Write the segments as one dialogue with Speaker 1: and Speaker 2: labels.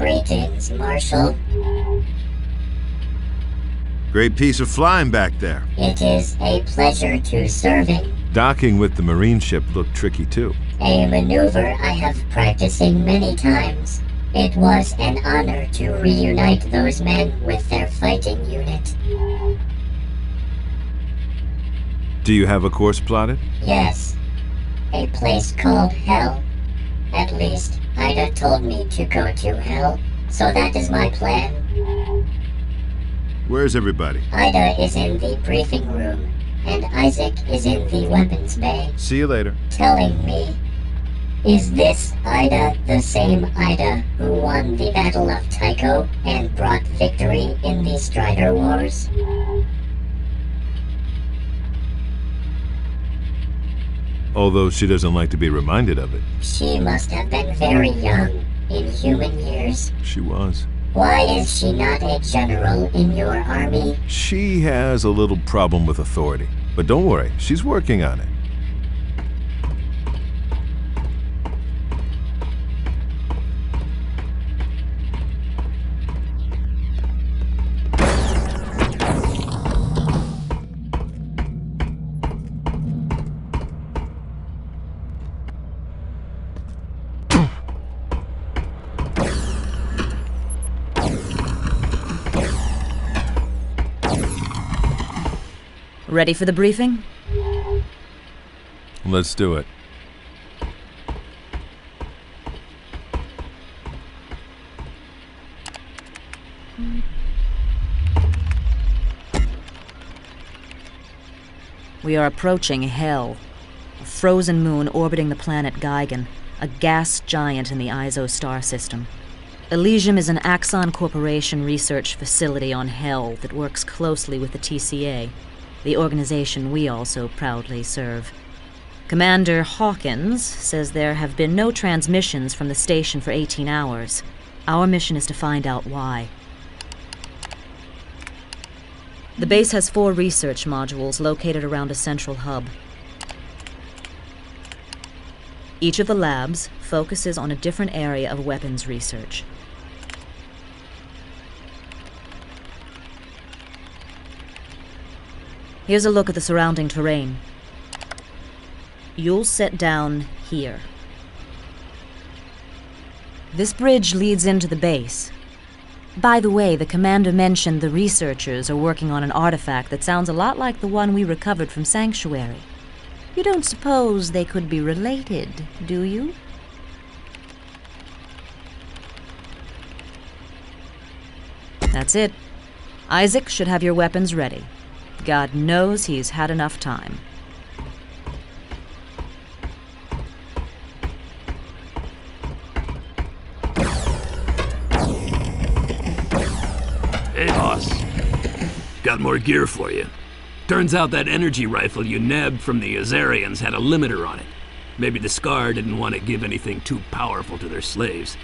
Speaker 1: Greetings, Marshal.
Speaker 2: Great piece of flying back there.
Speaker 1: It is a pleasure to serving.
Speaker 2: Docking with the marine ship looked tricky too.
Speaker 1: A maneuver I have practicing many times. It was an honor to reunite those men with their fighting unit.
Speaker 2: Do you have a course plotted?
Speaker 1: Yes. A place called Hell. At least, Ida told me to go to Hell, so that is my plan.
Speaker 2: Where's everybody?
Speaker 1: Ida is in the briefing room, and Isaac is in the weapons bay.
Speaker 2: See you later.
Speaker 1: Telling me, is this Ida the same Ida who won the Battle of Tycho and brought victory in the Strider Wars?
Speaker 2: Although she doesn't like to be reminded of it.
Speaker 1: She must have been very young in human years.
Speaker 2: She was.
Speaker 1: Why is she not a general in your army?
Speaker 2: She has a little problem with authority. But don't worry, she's working on it.
Speaker 3: Ready for the briefing?
Speaker 2: Let's do it.
Speaker 3: We are approaching Hell, a frozen moon orbiting the planet Gaigan, a gas giant in the ISO star system. Elysium is an Axon Corporation research facility on Hell that works closely with the TCA, the organization we also proudly serve. Commander Hawkins says there have been no transmissions from the station for 18 hours. Our mission is to find out why. The base has 4 research modules located around a central hub. Each of the labs focuses on a different area of weapons research. Here's a look at the surrounding terrain. You'll sit down here. This bridge leads into the base. By the way, the commander mentioned the researchers are working on an artifact that sounds a lot like the one we recovered from Sanctuary. You don't suppose they could be related, do you? That's it. Isaac should have your weapons ready. God knows he's had enough time.
Speaker 4: Hey, boss. Got more gear for you. Turns out that energy rifle you nabbed from the Azarians had a limiter on it. Maybe the Scar didn't want to give anything too powerful to their slaves.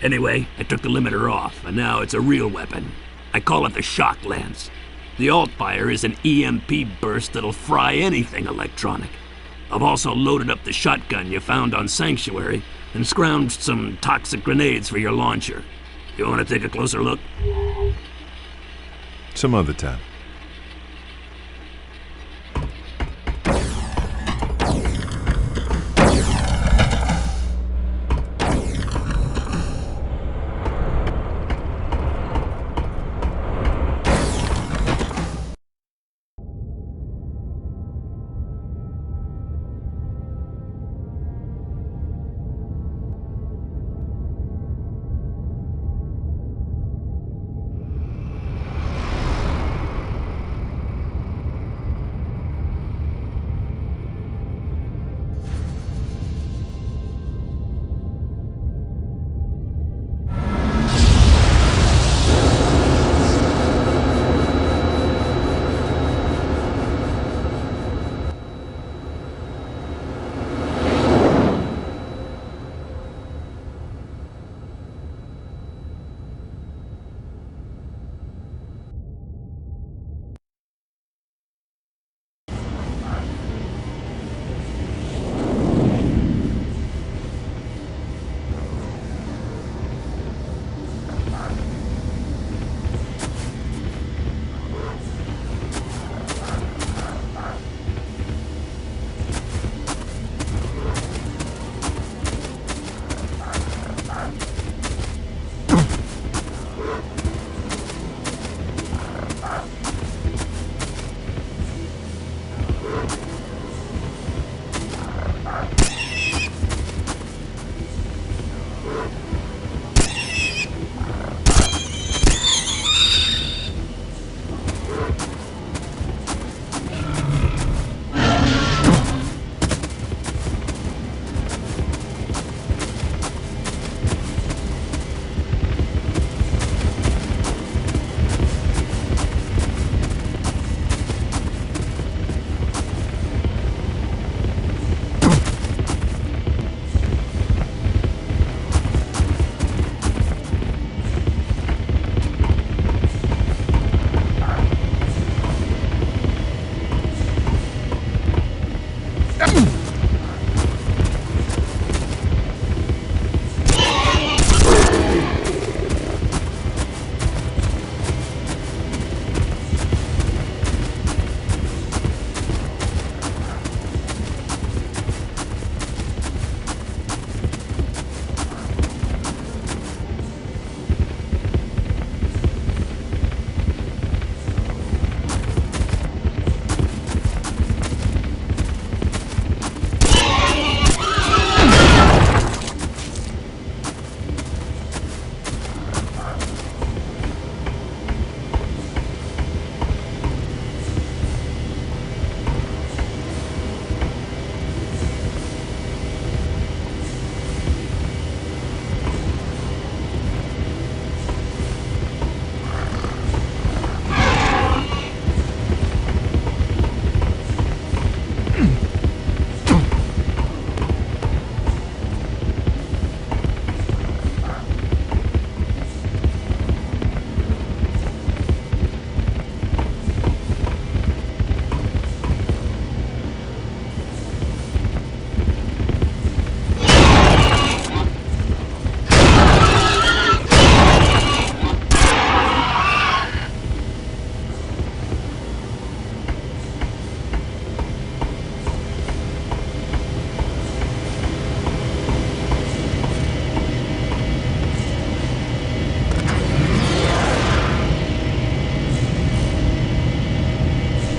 Speaker 4: Anyway, I took the limiter off, and now it's a real weapon. I call it the Shock Lance. The alt-fire is an EMP burst that'll fry anything electronic. I've also loaded up the shotgun you found on Sanctuary and scrounged some toxic grenades for your launcher. You want to take a closer look?
Speaker 2: Some other time.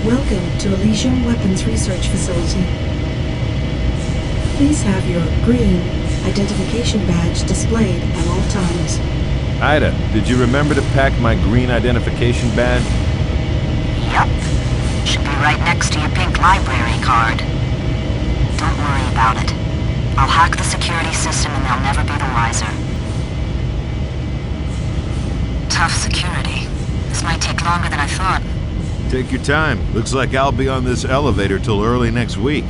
Speaker 5: Welcome to Elysium Weapons Research Facility. Please have your green identification badge displayed at all times.
Speaker 2: Ida, did you remember to pack my green identification badge?
Speaker 3: Yep. Should be right next to your pink library card. Don't worry about it. I'll hack the security system and they'll never be the wiser. Tough security. This might take longer than I thought.
Speaker 2: Take your time. Looks like I'll be on this elevator till early next week.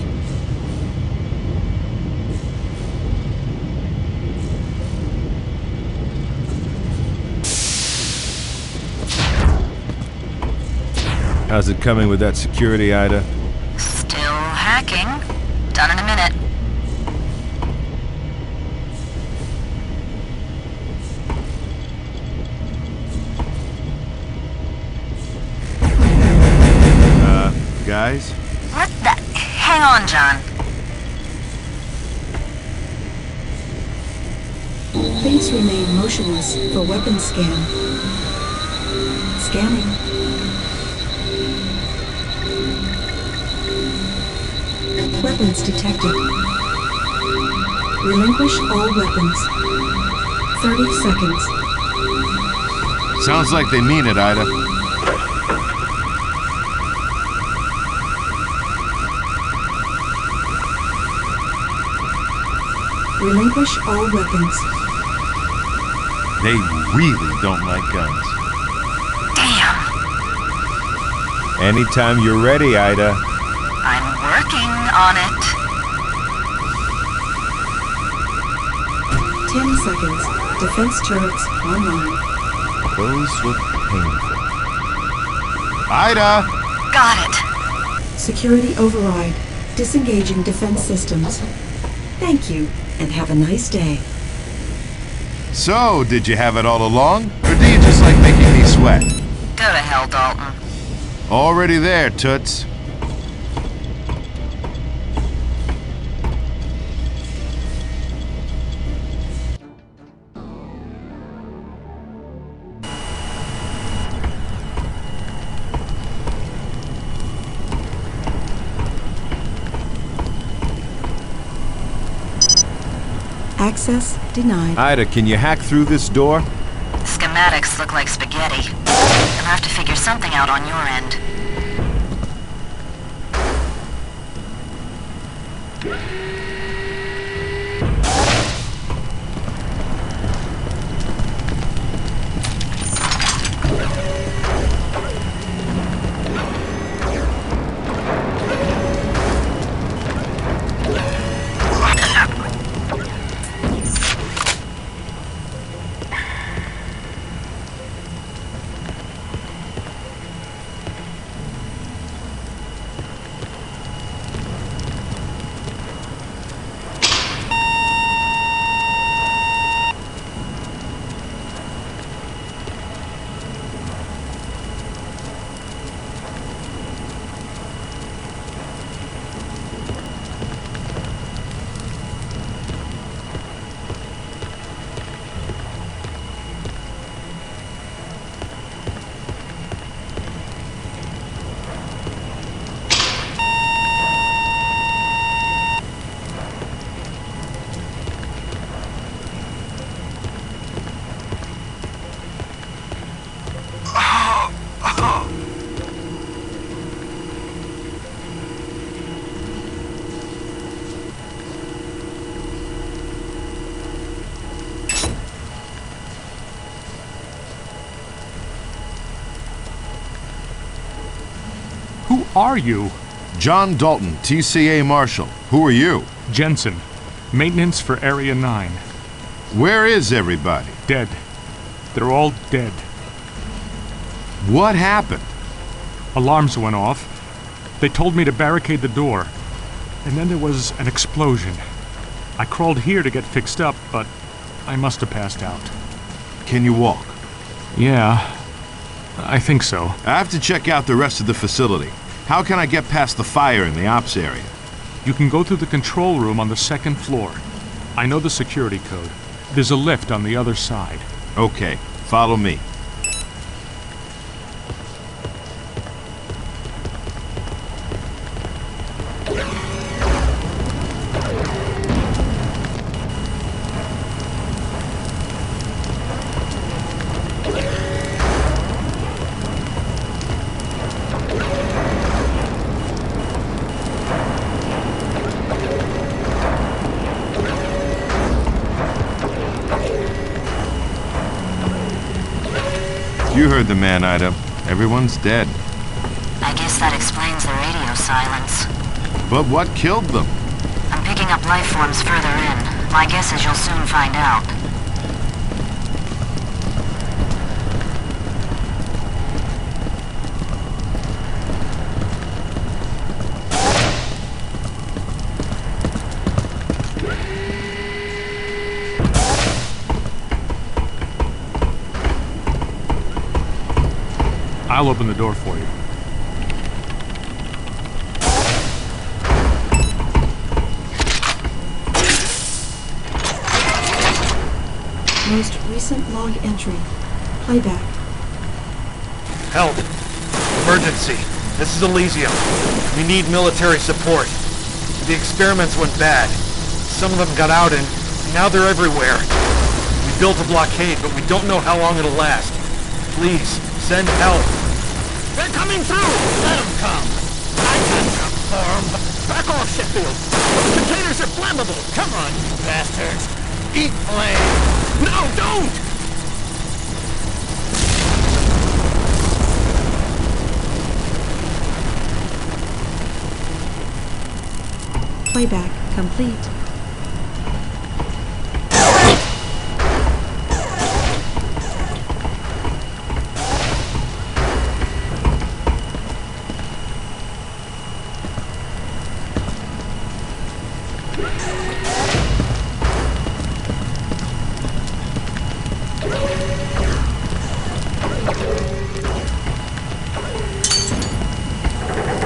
Speaker 2: How's it coming with that security, Ida?
Speaker 3: Still hacking. Done in a minute.
Speaker 2: Guys?
Speaker 3: What the? Hang on, John.
Speaker 5: Please remain motionless for weapon scan. Scanning. Weapons detected. Relinquish all weapons. 30 seconds.
Speaker 2: Sounds like they mean it, Ida.
Speaker 5: Relinquish all weapons.
Speaker 2: They really don't like guns.
Speaker 3: Damn.
Speaker 2: Anytime you're ready, Ida.
Speaker 3: I'm working on it.
Speaker 5: 10 seconds. Defense turrets online.
Speaker 2: Those look painful. Ida!
Speaker 3: Got it.
Speaker 5: Security override. Disengaging defense systems. Thank you, and have a nice day.
Speaker 2: So, did you have it all along? Or do you just like making me sweat?
Speaker 3: Go to hell, Dalton.
Speaker 2: Already there, Toots.
Speaker 5: Access denied.
Speaker 2: Ida, can you hack through this door?
Speaker 3: Schematics look like spaghetti. You'll have to figure something out on your end.
Speaker 6: Who are you?
Speaker 2: John Dalton, TCA Marshal. Who are you?
Speaker 6: Jensen. Maintenance for Area 9.
Speaker 2: Where is everybody?
Speaker 6: Dead. They're all dead.
Speaker 2: What happened?
Speaker 6: Alarms went off. They told me to barricade the door. And then there was an explosion. I crawled here to get fixed up, but I must have passed out.
Speaker 2: Can you walk?
Speaker 6: Yeah, I think so.
Speaker 2: I have to check out the rest of the facility. How can I get past the fire in the ops area?
Speaker 6: You can go through the control room on the 2nd floor. I know the security code. There's a lift on the other side.
Speaker 2: Okay, follow me. You heard the man, Ida. Everyone's dead.
Speaker 3: I guess that explains the radio silence.
Speaker 2: But what killed them?
Speaker 3: I'm picking up life forms further in. My guess is you'll soon find out.
Speaker 6: I'll open the door for you.
Speaker 5: Most recent log entry. Playback.
Speaker 7: Help! Emergency. This is Elysium. We need military support. The experiments went bad. Some of them got out and now they're everywhere. We built a blockade, but we don't know how long it'll last. Please, send help.
Speaker 8: They're coming through! Let them come! I got some for 'em. Back off, Sheffield! Those containers are flammable! Come on, you bastards! Eat flame! No, don't!
Speaker 5: Playback complete.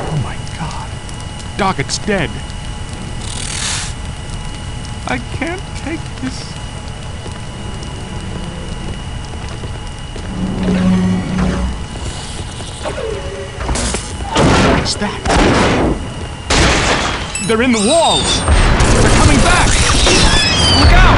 Speaker 6: Oh my God. Doc, it's dead. I can't take this. What's that? They're in the walls! They're coming back! Look out!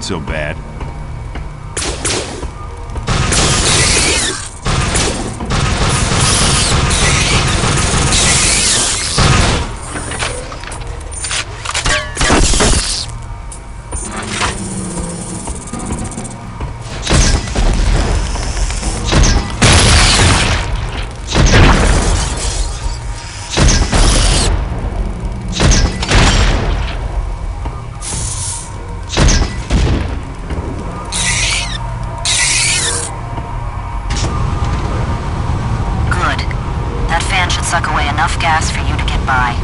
Speaker 2: wasn't so bad.
Speaker 3: Suck away enough gas for you to get by.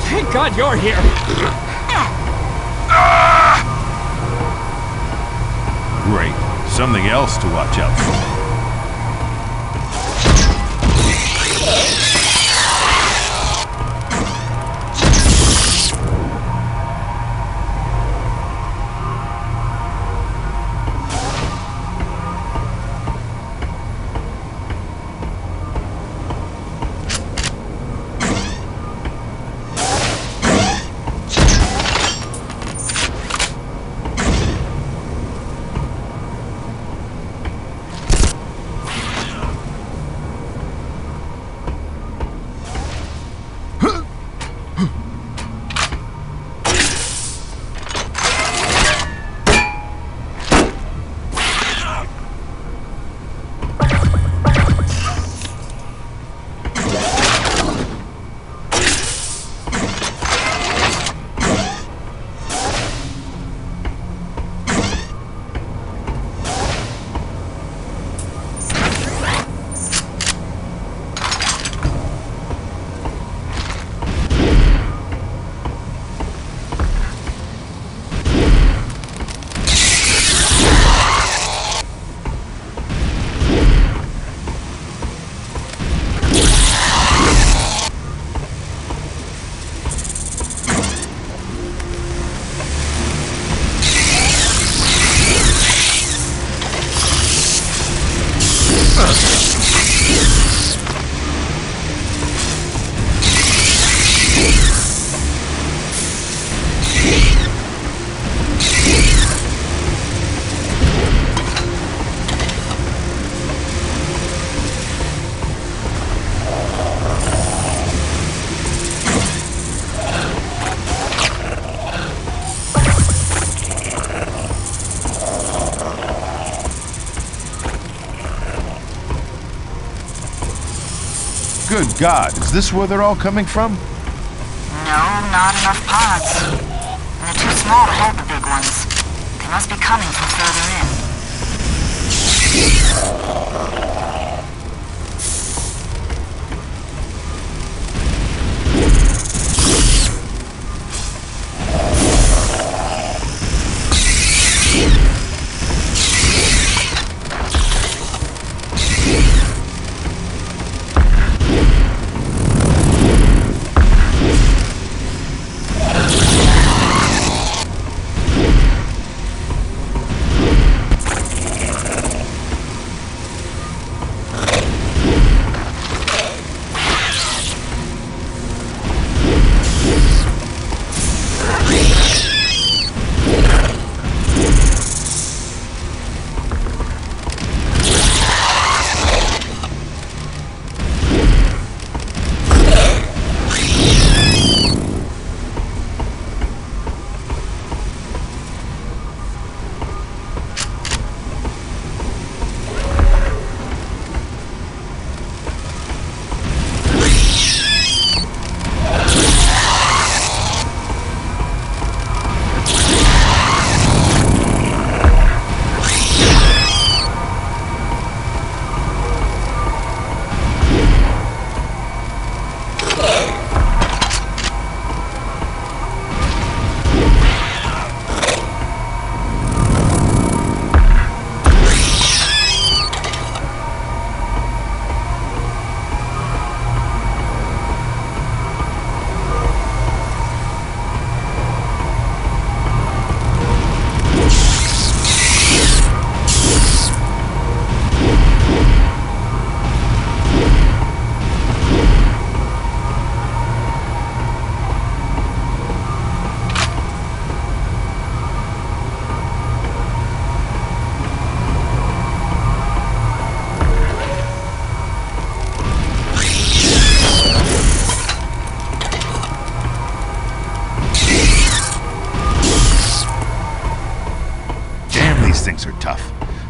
Speaker 8: Thank God you're here!
Speaker 2: Great. Something else to watch out for. Good God, is this where they're all coming from?
Speaker 3: No, not enough pods. And they're too small to hold the big ones. They must be coming from further in.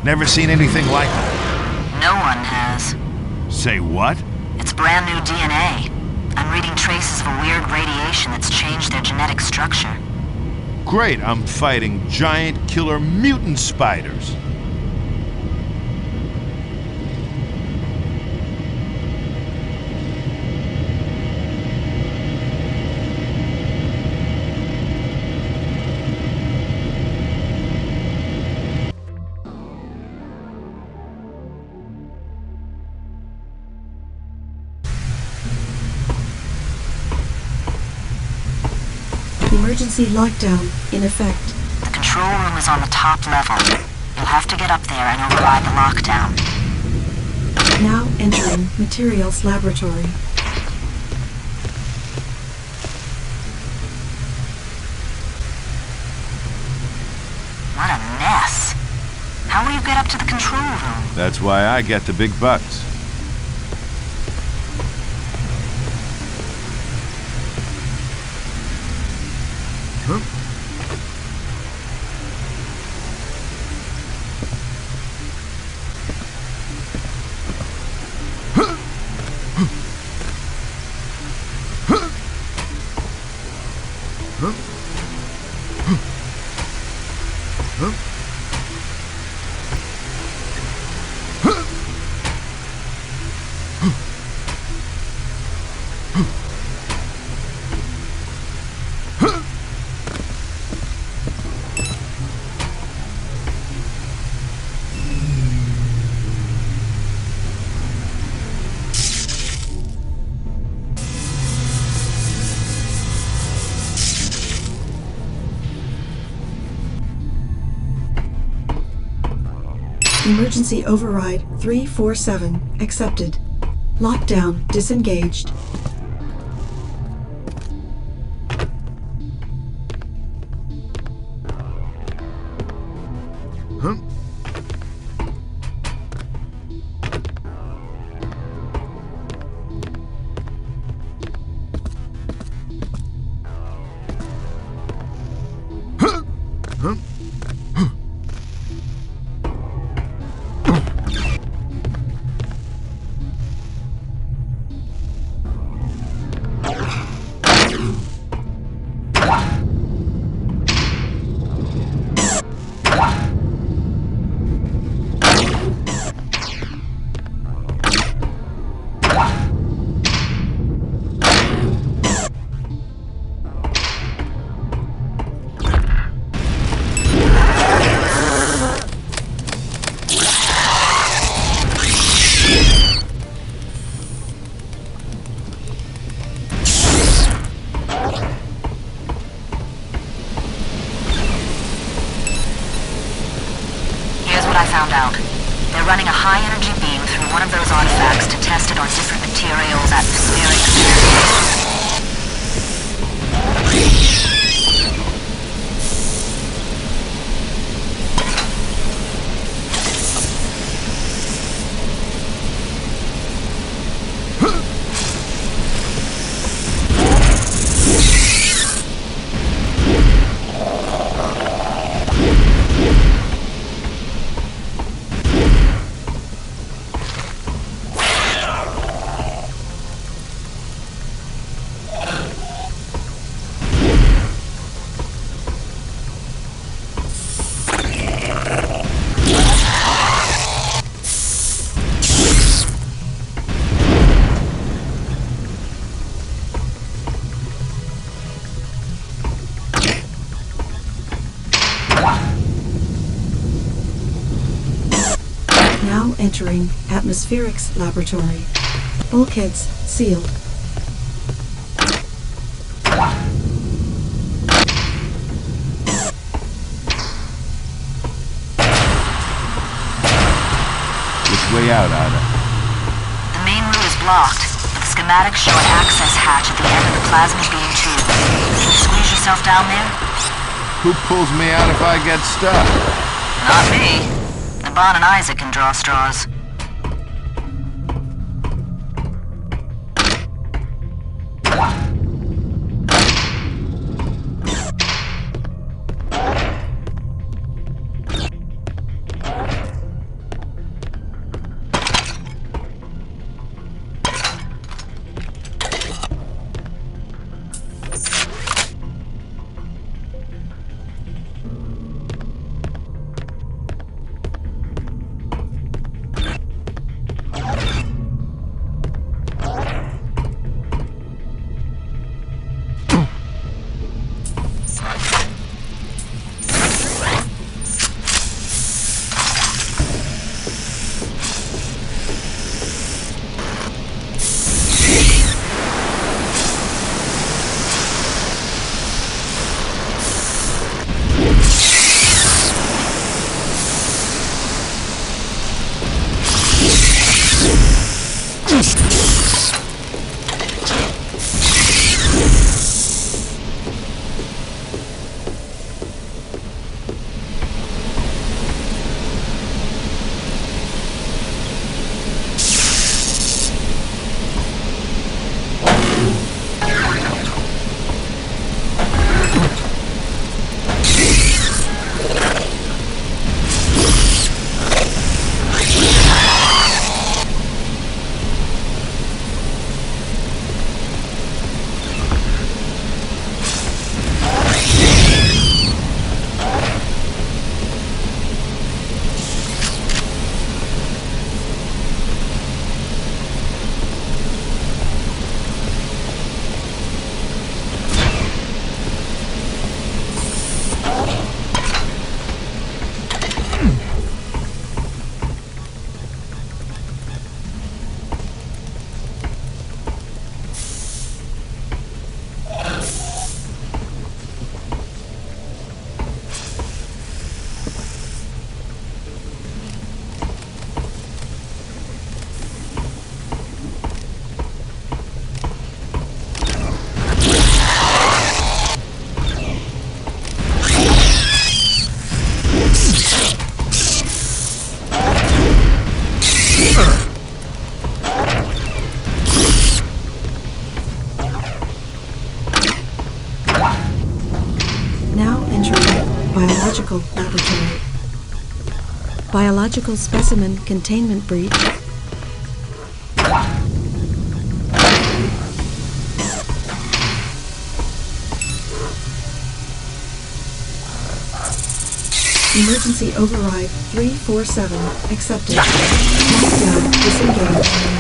Speaker 2: Never seen anything like it.
Speaker 3: No one has.
Speaker 2: Say what?
Speaker 3: It's brand new DNA. I'm reading traces of a weird radiation that's changed their genetic structure.
Speaker 2: Great, I'm fighting giant killer mutant spiders.
Speaker 5: Emergency lockdown in effect.
Speaker 3: The control room is on the top level. You'll have to get up there and override the lockdown.
Speaker 5: Now entering materials laboratory.
Speaker 3: What a mess. How will you get up to the control room?
Speaker 2: That's why I get the big bucks.
Speaker 5: Emergency override 347 accepted. Lockdown disengaged.
Speaker 3: Found out. They're running a high-energy beam through one of those artifacts to test it on different materials, atmospheric.
Speaker 5: Now entering atmospherics laboratory. Bulkheads sealed.
Speaker 2: Which way out, Ada?
Speaker 3: The main route is blocked, but the schematics show an access hatch at the end of the plasma beam tube. Can you squeeze yourself down there?
Speaker 2: Who pulls me out if I get stuck?
Speaker 3: Not me. Bon and Isaac can draw straws.
Speaker 5: Biological specimen containment breach. Emergency override 347 accepted. Lockdown disengaged.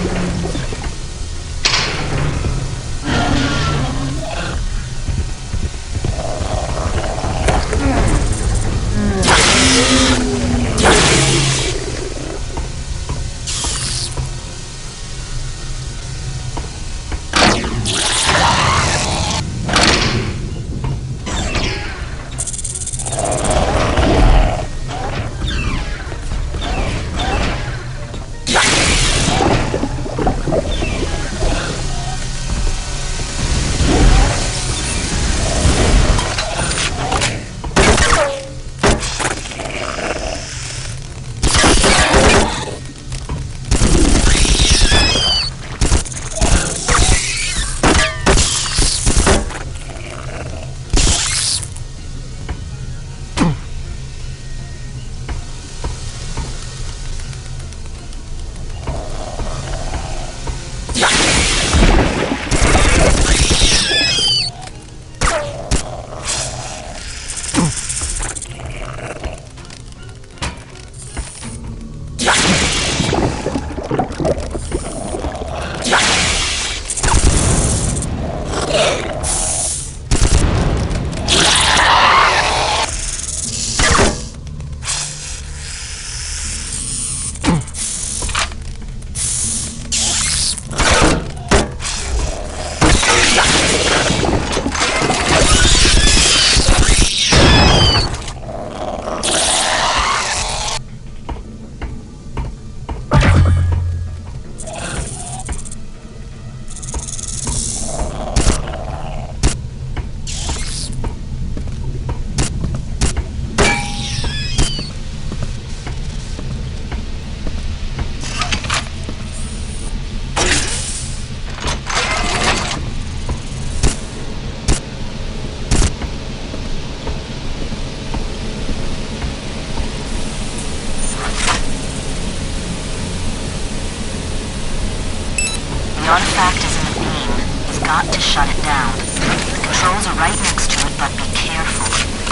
Speaker 3: The artifact is in the beam. He's got to shut it down. The controls are right next to it, but be careful.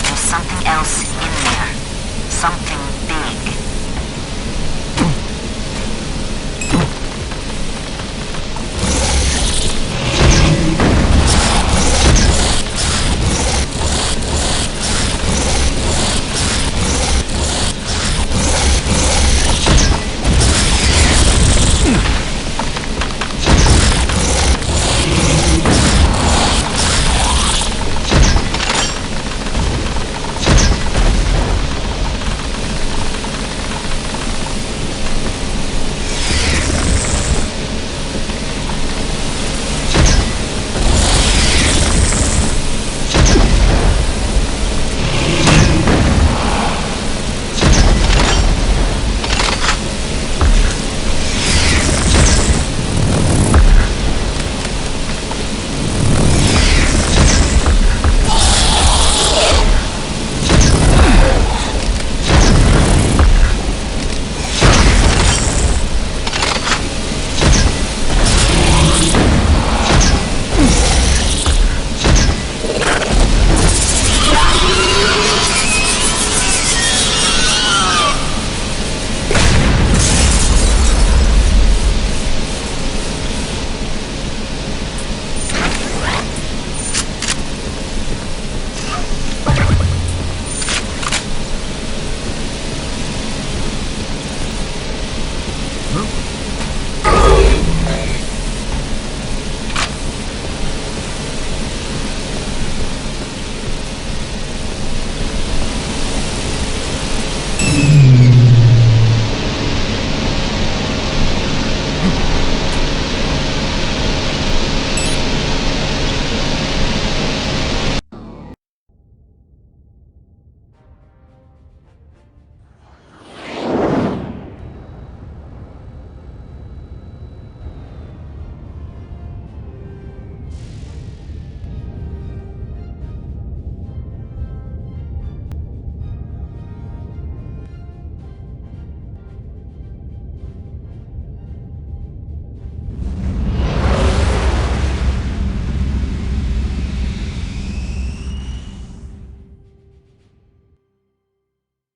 Speaker 3: There's something else in there. Something